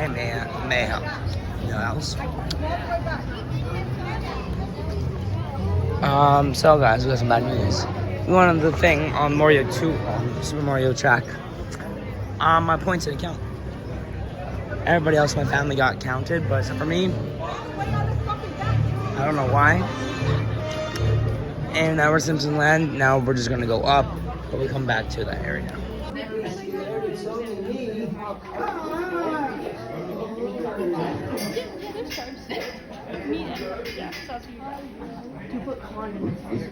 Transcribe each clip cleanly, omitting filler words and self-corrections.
Mayhem. You know else? So guys, we got some bad news. We won the thing on Mario 2, on Super Mario track. My points didn't count. Everybody else in my family got counted, but except for me. I don't know why. And now we're Simpson Land. Now we're just gonna go up, but we come back to that area.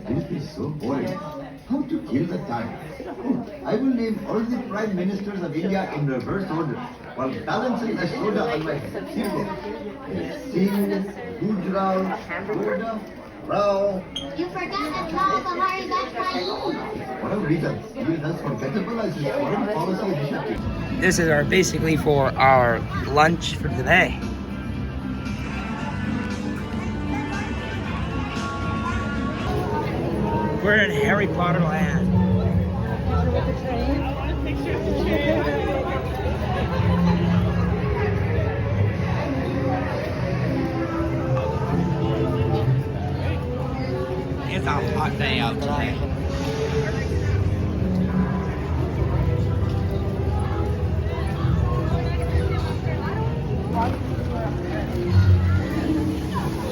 This is so boring. How to kill the time? I will name all the prime ministers of India in reverse order, while balancing a soda on my head. Singh, Gujral, Goda, Rao. You forgot that Lal Bahari Vajpayee. What a reason. Even as forgettable as his foreign policy initiative. This is basically for our lunch for today. We're in Harry Potter land. It's a hot day out today.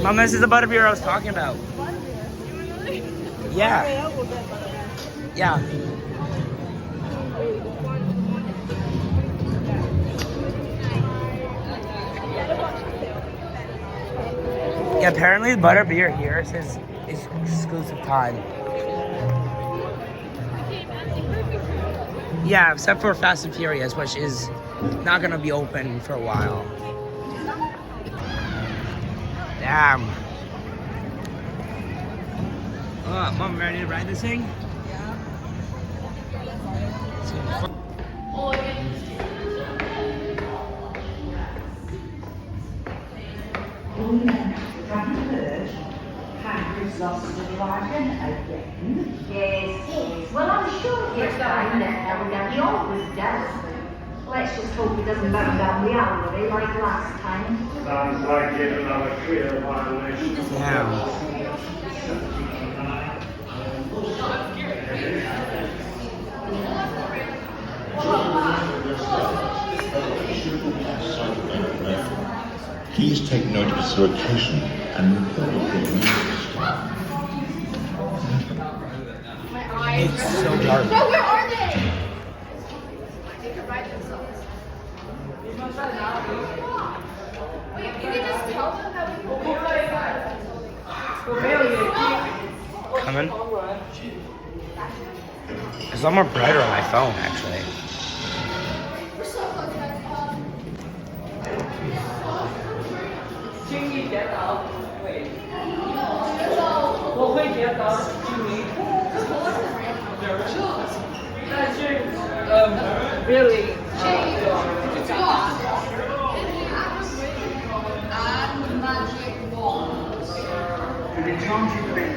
Mom, this is the butterbeer I was talking about. Yeah. Yeah. Yeah, apparently the butterbeer here says it's exclusive time. Yeah, except for Fast and Furious, which is not gonna be open for a while. Damn. Mom, ready to ride this thing? Yeah. Harry's lost the dragon again. Yes. Well, I'm sure he'll find that Elder. He always does. Let's just hope he doesn't burn down the owlery like last time. Sounds like yet another clear violation. Damn. Please take note of its location and report it to the It's so dark. No, where are they? They could ride themselves. Wait, you can just tell them that we Coming? It's a lot more brighter on my phone, actually. We're so close, guys. Really? And magic wands. An enchanted bed.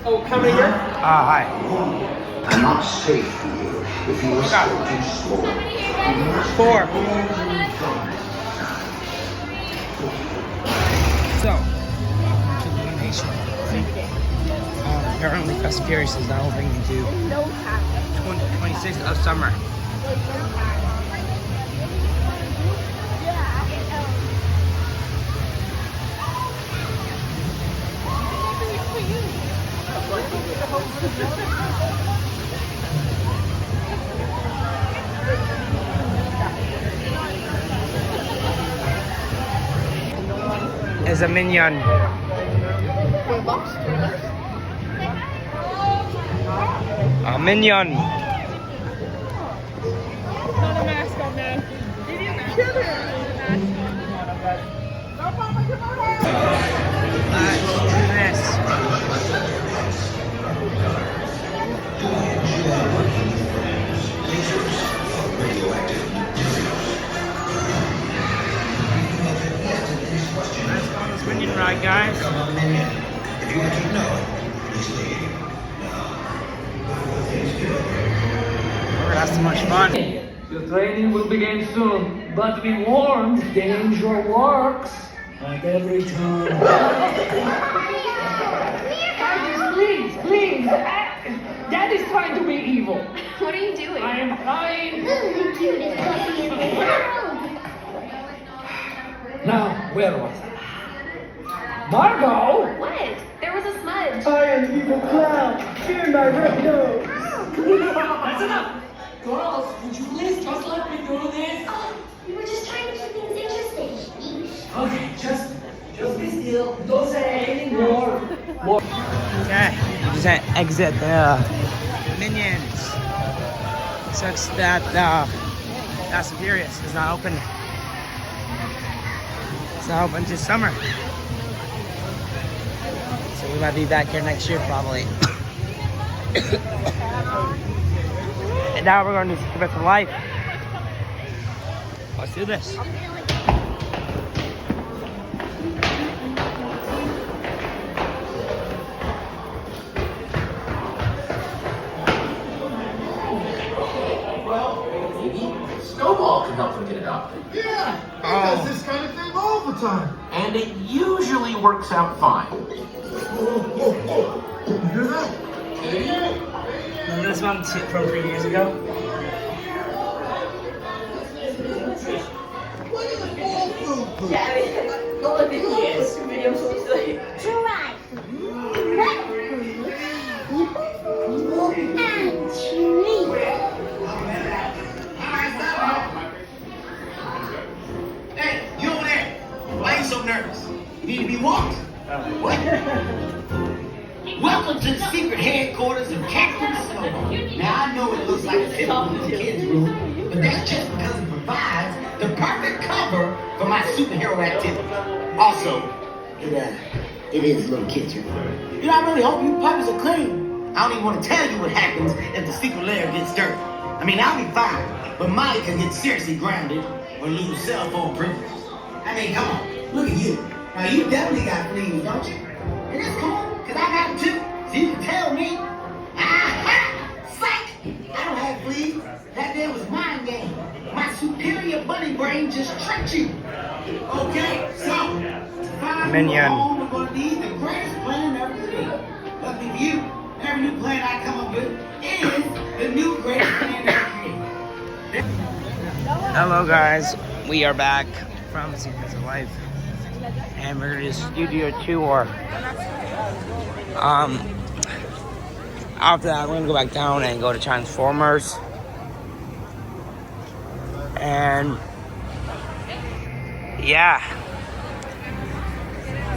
Oh, how many here? Hi. I'm not safe for you if you are still too small. 4. So, to the donation. Apparently, Fast and Furious is now opening into 26th of summer. Is a minion. A minion. Not a mascot, man. They didn't kill her as a mascot. Let's do this. Let's go on this minion ride, guys. That's so much fun. Your training will begin soon, but be warned, danger lurks at every turn. Please. Dad is trying to be evil. What are you doing? I am trying. Now, where was I? Margot! What? There was a smudge. I am evil clown. Fear my red nose. That's enough. Girls, would you please just let me do this? Oh, we were just trying to keep things interesting. Okay, just be still. Don't say anything more. Okay, you just exit the Minions. Sucks that Fast and Furious is not open. It's not open this summer. So we might be back here next year probably. And now we're going to skip it for life. Let's do this. Snowball can help them get adopted. Yeah, he does this kind of thing all the time. And it usually works out fine. You hear that? Remember this one from 3 years ago? Hey, you over there? Why are you so nervous? You need to be walked? What? Welcome to the secret headquarters of Captain Snowball. Now, I know it looks like a typical little kid's room, but that's just because it provides the perfect cover for my superhero activity. Also, it is a little kid's room. You know, I really hope you puppies are clean. I don't even want to tell you what happens if the secret lair gets dirty. I mean, I'll be fine, but Molly could get seriously grounded or lose cell phone privileges. I mean, come on, look at you. Now, you definitely got fleas, don't you? And that's cool, because I got them too. So you can tell me. Aha! Psych! I don't have fleas. That there was mind game. My superior bunny brain just tricked you. Okay, so, to find Minion. home, we're going to need the greatest plan ever created. Lucky for you, every new plan I come up with is the new greatest plan ever created. Hello guys, we are back from Secrets of Life. And we're gonna do studio tour. After that, we're gonna go back down and go to Transformers. And yeah.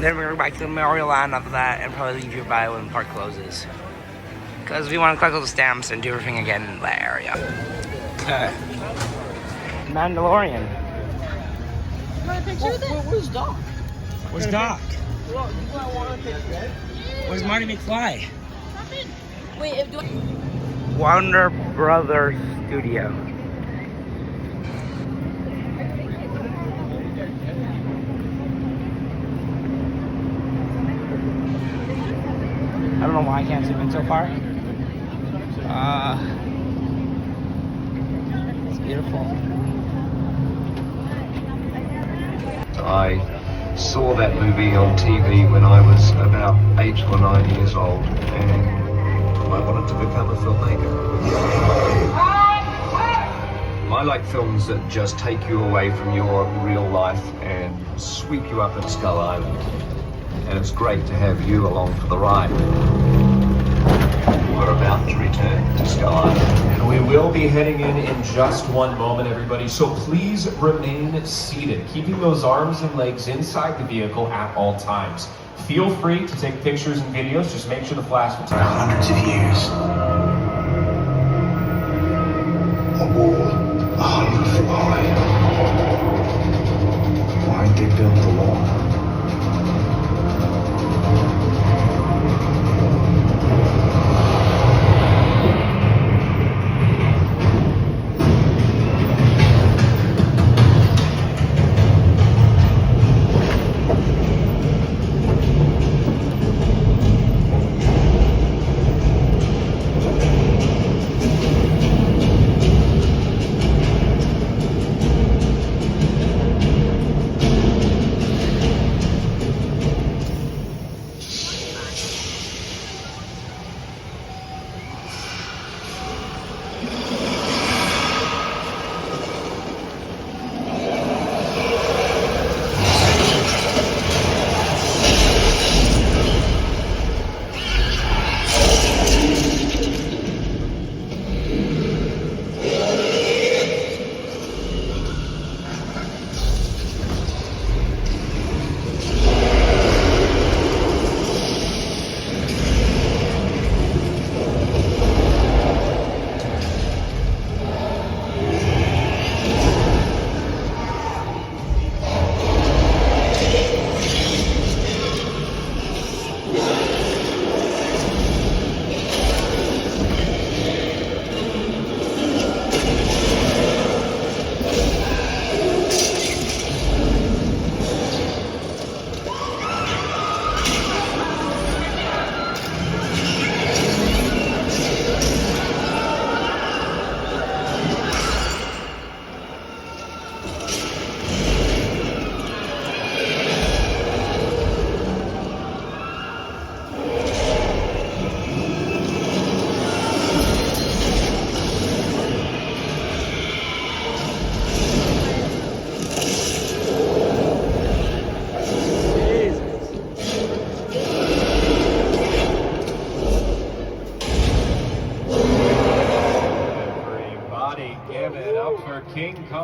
Then we're gonna go back to Memorial Land after that and probably leave you by when the park closes. Because we want to collect all the stamps and do everything again in that area. Okay. Mandalorian. You want a picture with it? Where's Doc? Where's Doc? Where's Marty McFly? Wait, if do Warner Brothers Studio. I don't know why I can't zoom in so far. It's beautiful. I saw that movie on TV when I was about 8 or 9 years old, and I wanted to become a filmmaker. I like films that just take you away from your real life and sweep you up at Skull Island. And it's great to have you along for the ride. We're about to return to Skull Island. And we will be heading in just one moment, everybody. So please remain seated, keeping those arms and legs inside the vehicle at all times. Feel free to take pictures and videos. Just make sure the flash will turn. Hundreds of years. A wall 100 feet high. Why'd they build the wall?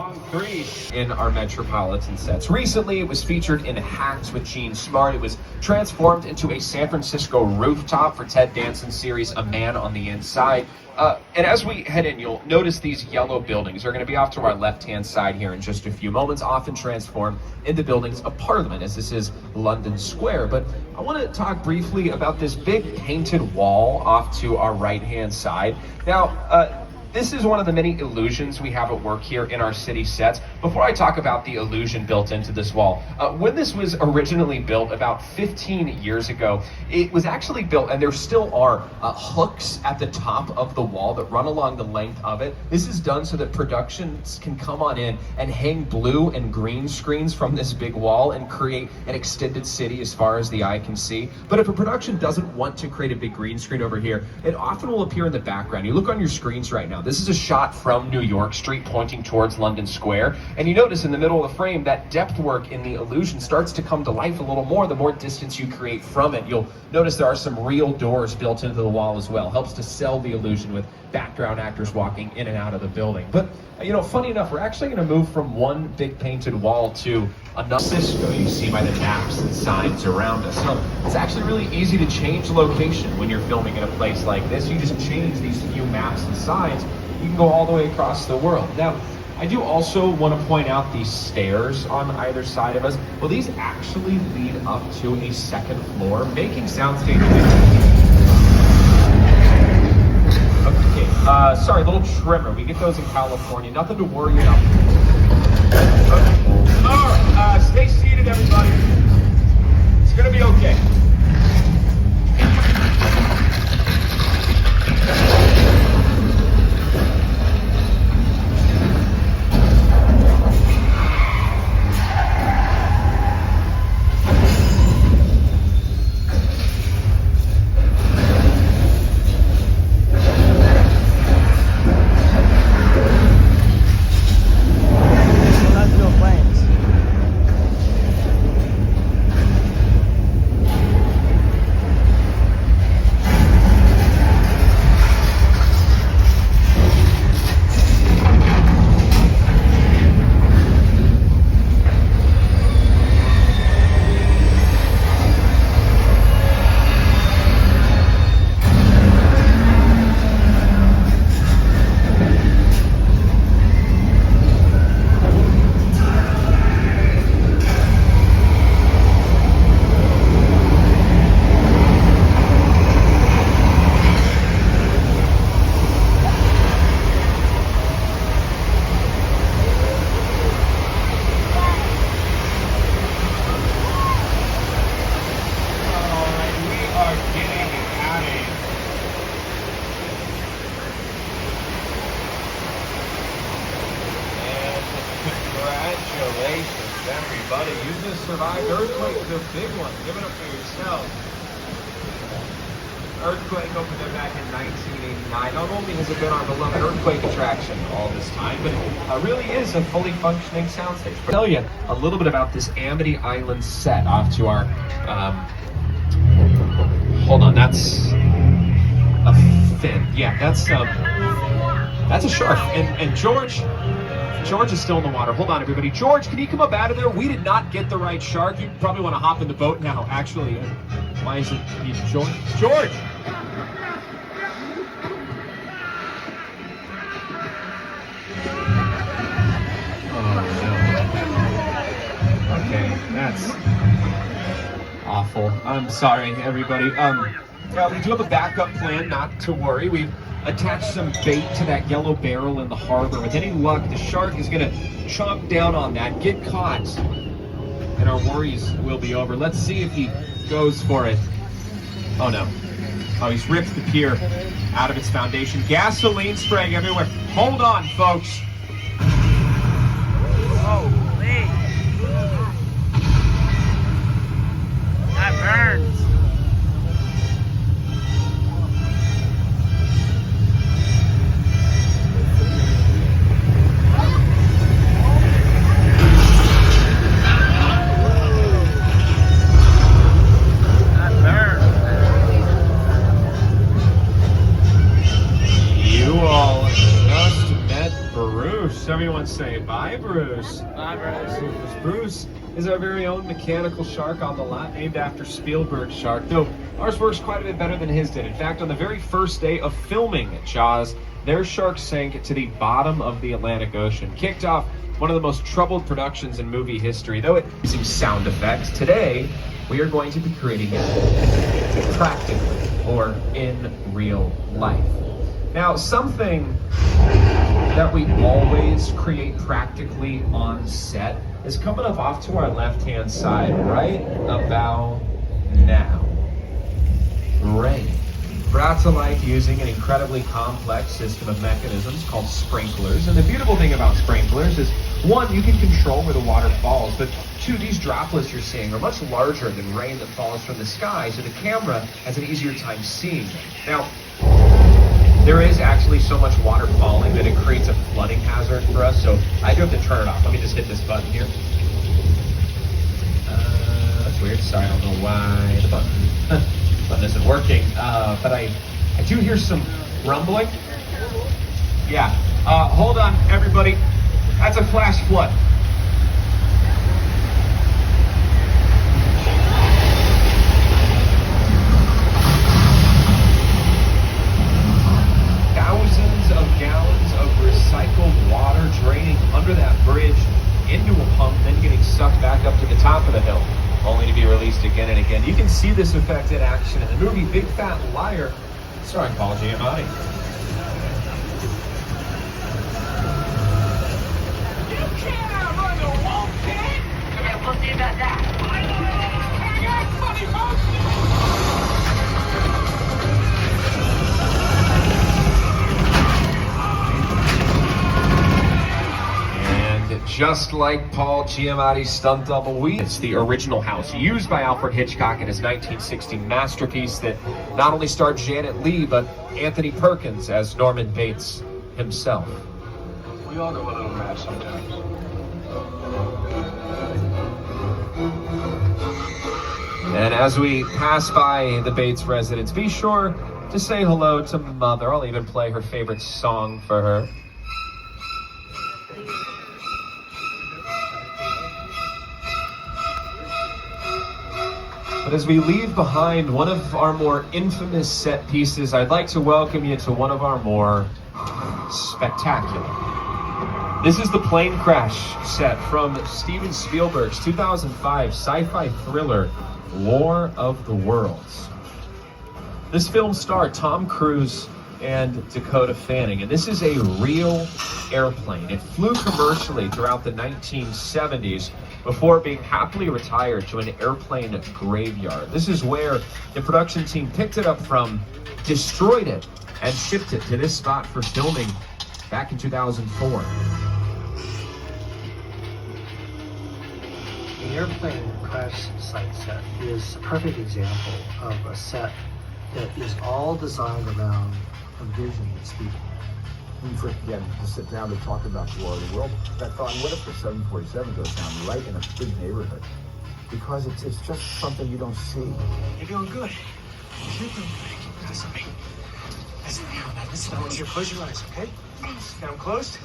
Song 3 in our Metropolitan sets. Recently, it was featured in Hacks with Gene Smart. It was transformed into a San Francisco rooftop for Ted Danson's series A Man on the Inside. And as we head in, you'll notice these yellow buildings are going to be off to our left-hand side here in just a few moments, often transformed into buildings of Parliament, as this is London Square. But I want to talk briefly about this big painted wall off to our right-hand side. Now, this is one of the many illusions we have at work here in our city sets. Before I talk about the illusion built into this wall, when this was originally built about 15 years ago, it was actually built, and there still are hooks at the top of the wall that run along the length of it. This is done so that productions can come on in and hang blue and green screens from this big wall and create an extended city as far as the eye can see. But if a production doesn't want to create a big green screen over here, it often will appear in the background. You look on your screens right now. This is a shot from New York Street pointing towards London Square. And you notice in the middle of the frame that depth work in the illusion starts to come to life a little more the more distance you create from it. You'll notice there are some real doors built into the wall as well. Helps to sell the illusion with background actors walking in and out of the building. But, you know, funny enough, we're actually going to move from one big painted wall to another. Cisco, you see by the maps and signs around us. So it's actually really easy to change location when you're filming in a place like this. You just change these few maps and signs. You can go all the way across the world. Now, I do also want to point out these stairs on either side of us. Well, these actually lead up to a second floor, making soundstage. Okay, sorry, little trimmer. We get those in California. Nothing to worry about. Okay. All right, stay seated, everybody. It's gonna be okay. Congratulations, everybody. You just survived earthquake, the big one. Give it up for yourself. Earthquake opened up back in 1989. Not only has it been our beloved earthquake attraction all this time, but it really is a fully functioning soundstage. I'll tell you a little bit about this Amity Island set off to our, hold on, that's a fin. Yeah, that's a shark. And George is still in the water. Hold on, everybody. George, can you come up out of there? We did not get the right shark. You probably want to hop in the boat now, actually. Why is it George? George! Oh, no. Okay, that's awful. I'm sorry, everybody. Well, we do have a backup plan, not to worry. We've attached some bait to that yellow barrel in the harbor. With any luck, the shark is gonna chomp down on that, get caught, and our worries will be over. Let's see if he goes for it. Oh no. Oh, he's ripped the pier out of its foundation. Gasoline spraying everywhere. Hold on, folks. Holy. That burns. You all just met Bruce. Bruce. Everyone say bye, Bruce. Bye, Bruce. Bruce is our very own mechanical shark on the lot, named after Spielberg's shark. No, ours works quite a bit better than his did. In fact, on the very first day of filming Jaws, their shark sank to the bottom of the Atlantic Ocean. Kicked off one of the most troubled productions in movie history, though it using sound effects. Today, we are going to be creating it practically, or in real life. Now, something that we always create practically on set is coming up off to our left-hand side, right about now. Rain. Brought to life using an incredibly complex system of mechanisms called sprinklers. And the beautiful thing about sprinklers is, one, you can control where the water falls, but two, these droplets you're seeing are much larger than rain that falls from the sky, so the camera has an easier time seeing them. Now, there is actually so much water falling that it creates a flooding hazard for us, so I do have to turn it off. Let me just hit this button here. That's weird. Sorry, I don't know why the button isn't working, but I do hear some rumbling. Yeah. Hold on, everybody. That's a flash flood. Thousands of gallons of recycled water draining under that bridge into a pump, then getting sucked back up to the top of the hill, only to be released again and again. You can see this effect in action in the movie Big Fat Liar, starring Paul Giamatti. You can't run the wall, kid! We'll see about that. Funny motion! Just like Paul Giamatti's stunt double, it's the original house used by Alfred Hitchcock in his 1960 masterpiece that not only starred Janet Leigh, but Anthony Perkins as Norman Bates himself. We all go a little mad sometimes. And as we pass by the Bates residence, be sure to say hello to Mother. I'll even play her favorite song for her. But as we leave behind one of our more infamous set pieces, I'd like to welcome you to one of our more spectacular. This is the plane crash set from Steven Spielberg's 2005 sci-fi thriller, War of the Worlds. This film starred Tom Cruise and Dakota Fanning, and this is a real airplane. It flew commercially throughout the 1970s before being happily retired to an airplane graveyard. This is where the production team picked it up from, destroyed it, and shipped it to this spot for filming back in 2004. The airplane crash site set is a perfect example of a set that is all designed around a vision that Steven had. When you first began to sit down to talk about the War of the World, I thought, what if the 747 goes down right in a big neighborhood? Because it's just something you don't see. You're doing good. You're doing good. Listen to me. Listen to me. Listen, I want you to close your eyes, okay? Now I'm closed.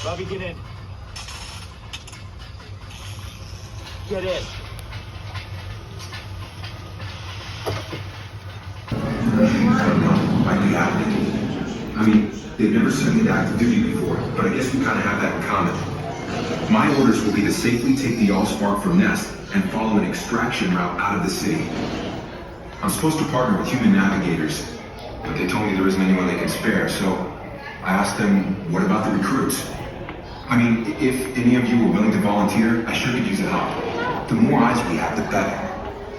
Bobby, get in. Get in. Might be active. I mean, they've never sent me to active duty before, but I guess we kind of have that in common. My orders will be to safely take the Allspark from Nest and follow an extraction route out of the city. I'm supposed to partner with human navigators, but they told me there isn't anyone they can spare, so I asked them, what about the recruits? I mean, if any of you were willing to volunteer, I sure could use the help. The more eyes we have, the better.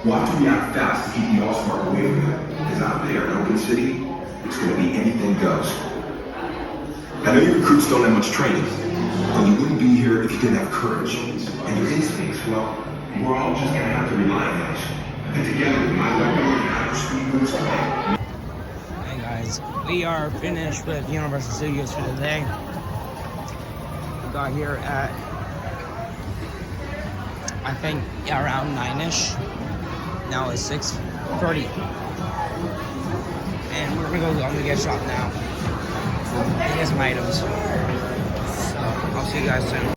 We'll have to react fast to keep the Allspark away from them, because out there in open city, it's going to be anything goes. I know you recruits don't have much training, but you wouldn't be here if you didn't have courage. And your instincts, well, we're all just going to have to rely on those. And together, we might let go of how speed moves away. Hey guys, we are finished with Universal Studios for today. We got here at, I think, around 9-ish. Now it's 6. 30. And we're gonna go on the gift shop now. And get some items. So I'll see you guys soon.